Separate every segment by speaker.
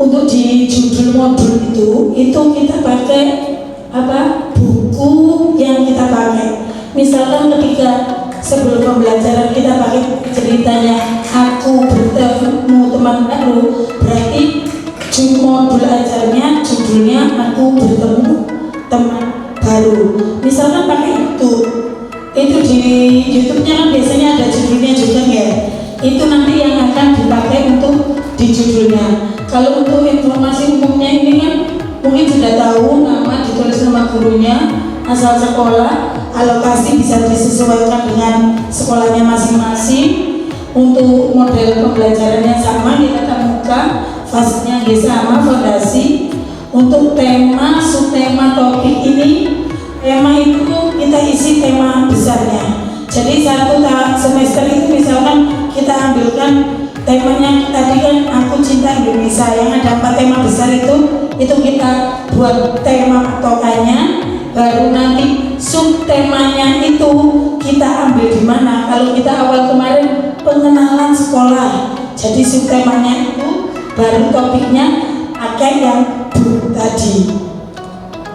Speaker 1: untuk di judul modul itu kita pakai apa, buku yang kita pakai. Misalkan ketika sebelum pembelajaran kita pakai ceritanya aku bertemu teman baru, berarti modul ajarnya judulnya aku bertemu teman baru. Misalkan pakai itu di YouTube-nya kan biasanya ada judulnya juga ya. Itu nanti yang akan dipakai untuk di judulnya. Kalau untuk informasi umumnya ini kan mungkin sudah tahu, nama ditulis nama gurunya, asal sekolah, alokasi bisa disesuaikan dengan sekolahnya masing-masing. Untuk model pembelajarannya sama, kita temukan fasenya sama, fondasi. Untuk tema, subtema, topik ini, tema itu kita isi tema besarnya. Jadi satu semester itu misalkan kita ambilkan temanya tadi kan aku cinta Indonesia, yang ada 4 tema besar itu kita buat tema patokannya. Baru nanti subtemanya itu kita ambil di mana. Kalau kita awal kemarin pengenalan sekolah, jadi subtemanya itu baru topiknya akan yang tadi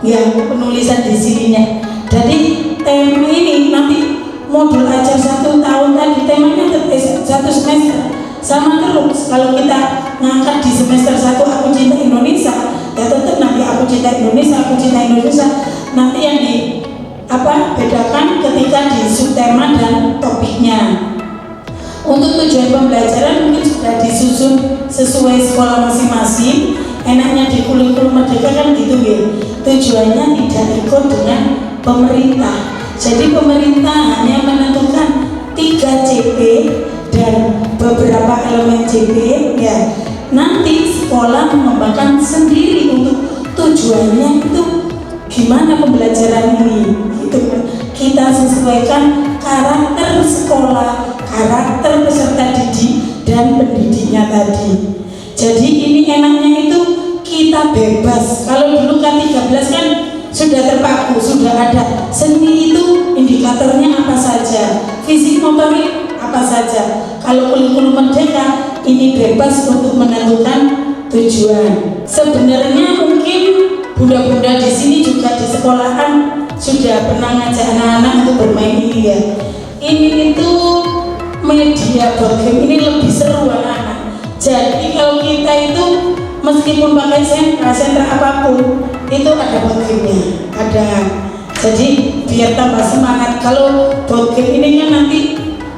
Speaker 1: yang penulisan di sininya. Jadi tema ini nanti modul ajar 1 tahun tadi temanya 1 semester sama terus. Kalau kita ngangkat di semester 1 aku cinta Indonesia, ya tetap nanti aku cinta Indonesia, nanti yang di bedakan ketika di subtema dan topiknya. Untuk tujuan pembelajaran mungkin sudah disusun sesuai sekolah masing-masing. Enaknya di kurikulum Merdeka kan gitu ya, tujuannya tidak ikut dengan pemerintah. Jadi pemerintah hanya menentukan 3 CP dan beberapa elemen CP ya. Nanti sekolah mengembangkan sendiri untuk tujuannya itu gimana pembelajaran ini gitu kan. Kita sesuaikan karakter sekolah, karakter peserta didik dan pendidiknya tadi. Jadi ini enaknya itu kita bebas. Kalau dulu K13 kan sudah terpaku, sudah ada seni itu indikatornya apa saja, fisik motorik apa saja. Kalau kurikulum Merdeka ini bebas untuk menentukan tujuan. Sebenarnya mungkin bunda-bunda di sini juga di sekolahan sudah pernah ngajak anak-anak untuk bermain ini ya. Ini itu media board game ini lebih seru anak-anak. Jadi kalau kita itu meskipun pakai sentra apapun itu ada board game-nya, ada. Jadi biar tambah semangat. Kalau board game ini kan nanti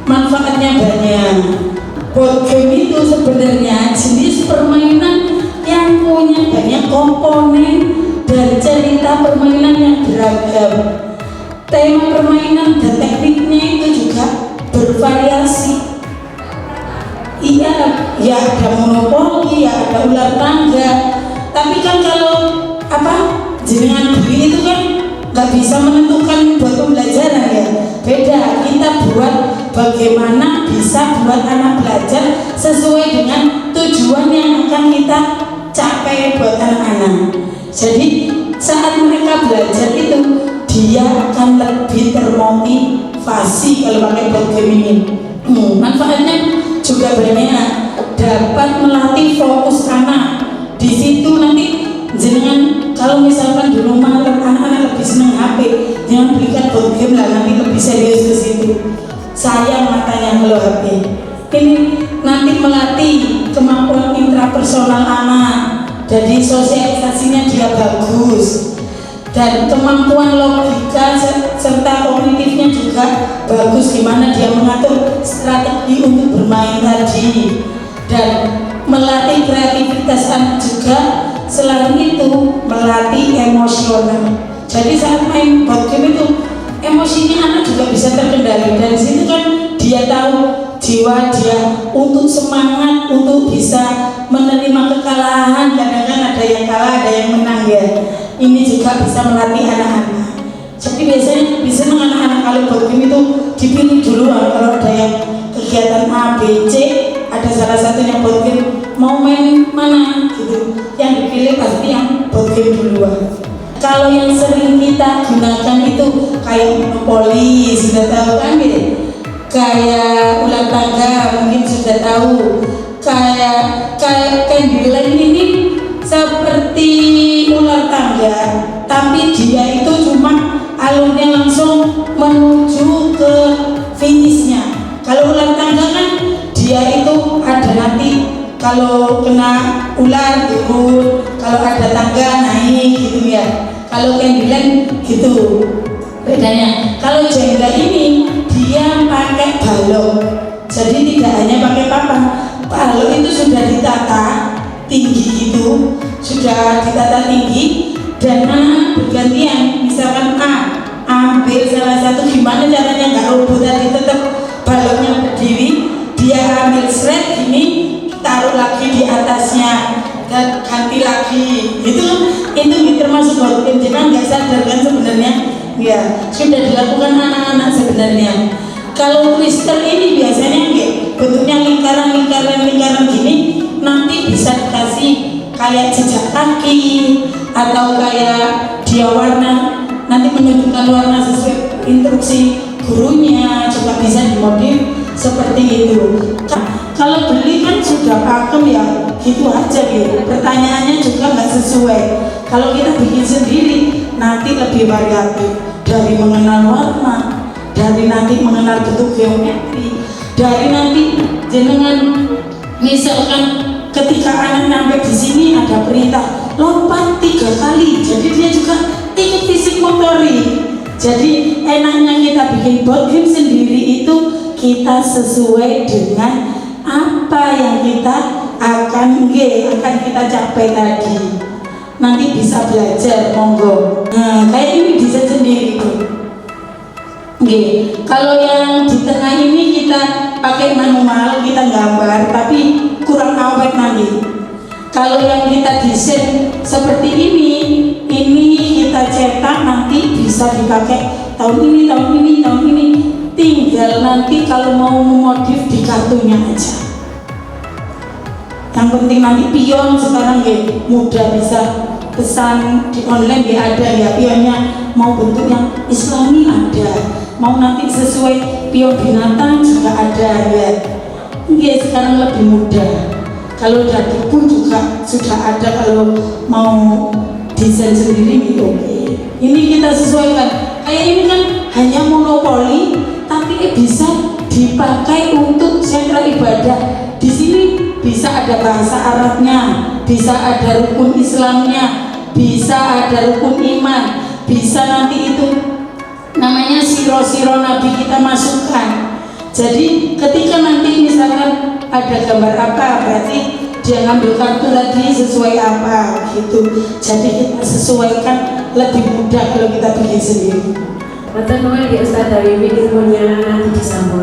Speaker 1: manfaatnya banyak. Board game itu sebenarnya jenis permainan yang punya banyak komponen dan cerita permainan yang beragam. Tema permainan dan tekniknya itu juga bervariasi. Iya, ya ada monopoli, ya ada ular tangga. Tapi kan kalau jenengan beli itu kan nggak bisa menentukan buat pembelajaran ya. Beda, kita buat bagaimana bisa buat anak belajar sesuai dengan tujuan yang akan kita capai buat anak-anak. Jadi saat mereka belajar itu dia akan lebih termotivasi kalau pakai board game ini. Manfaatnya juga banyak, dapat melatih fokus anak. Di situ nanti jenengan kalau misalkan di rumah anak-anak lebih senang HP, jangan belikan board game lah, nanti lebih serius ke situ. Sayang matanya kalau HP. Ini nanti melatih kemampuan intrapersonal anak, jadi sosialisasinya dia bagus, dan kemampuan logika serta kognitifnya juga bagus, gimana dia mengatur strategi untuk bermain tadi, dan melatih kreativitas anak juga. Selain itu melatih emosional. Jadi saat main board game itu emosinya anak juga bisa terkendali. Dari situ kan dia tahu jiwa dia untuk semangat, untuk bisa menerima kekalahan. Kadang-kadang ada yang kalah, ada yang menang ya. Ini juga bisa melatih anak-anak. Jadi biasanya anak-anak kalau board game itu dipilih dulu kalau ada yang kegiatan A, B, C, ada salah satunya board game, mau main mana gitu, yang dipilih pasti yang board game duluan. Kalau yang sering kita gunakan itu kayak monopoli, sudah tahu kan gitu, kayak ular tangga mungkin sudah tahu, kayak Candyland ini kalau kena ular turun, kalau ada tangga naik gitu ya. Kalau kendilan gitu bedanya. Kalau jengga ini dia pakai balok, jadi tidak hanya pakai papan. Balok itu sudah ditata tinggi gitu, sudah ditata tinggi dan bergantian. Misalkan ambil salah satu, gimana caranya nggak roboh tadi, tetap baloknya berdiri, dia ambil seret gini, taruh lagi di atasnya dan ganti lagi. Itu termasuk balok jenengan nggak sadar kan sebenarnya ya, sudah dilakukan anak-anak sebenarnya. Kalau twister ini biasanya bentuknya lingkaran gini, nanti bisa dikasih kayak jejak kaki atau kayak dia warna, nanti menunjukkan warna sesuai instruksi gurunya, juga bisa dimodif seperti itu. Kalau beli kan sudah pakem ya, gitu aja gitu. Pertanyaannya juga nggak sesuai. Kalau kita bikin sendiri, nanti lebih variatif, dari mengenal warna, dari nanti mengenal bentuk geometri, dari nanti jenengan misalkan ketika anak sampai di sini ada perintah lompat 3 kali, jadi dia juga ikut fisik motorik. Jadi enaknya kita bikin board game sendiri itu kita sesuai dengan apa yang kita akan kita capai tadi. Nanti bisa belajar, monggo. Nah, kayak ini bisa sendiri tuh. Kalau yang di tengah ini kita pakai manual, kita gambar, tapi kurang awet nanti. Kalau yang kita desain seperti ini kita cetak, nanti bisa dipakai tahun ini. Tinggal nanti kalau mau memodif di kartunya aja. Yang penting nanti pion sekarang mudah bisa pesan di online ada ya, pionnya mau bentuk yang islami ada, mau nanti sesuai pion binatang juga ada ya. Sekarang lebih mudah. Kalau dari pun juga sudah ada, kalau mau desain sendiri gitu. Ini kita sesuaikan. Kayak ini kan hanya monopoli, tapi bisa dipakai untuk sentra ibadah. Di sini bisa ada bahasa Arabnya, bisa ada rukun Islamnya, bisa ada rukun iman, bisa nanti itu namanya siro-siro Nabi kita masukkan. Jadi ketika nanti misalkan ada gambar apa, berarti dia ngambil kartu tadi sesuai apa gitu. Jadi kita sesuaikan, lebih mudah kalau kita bikin sendiri.
Speaker 2: Betul, di Ustaz dari ilmunya nanti disambung.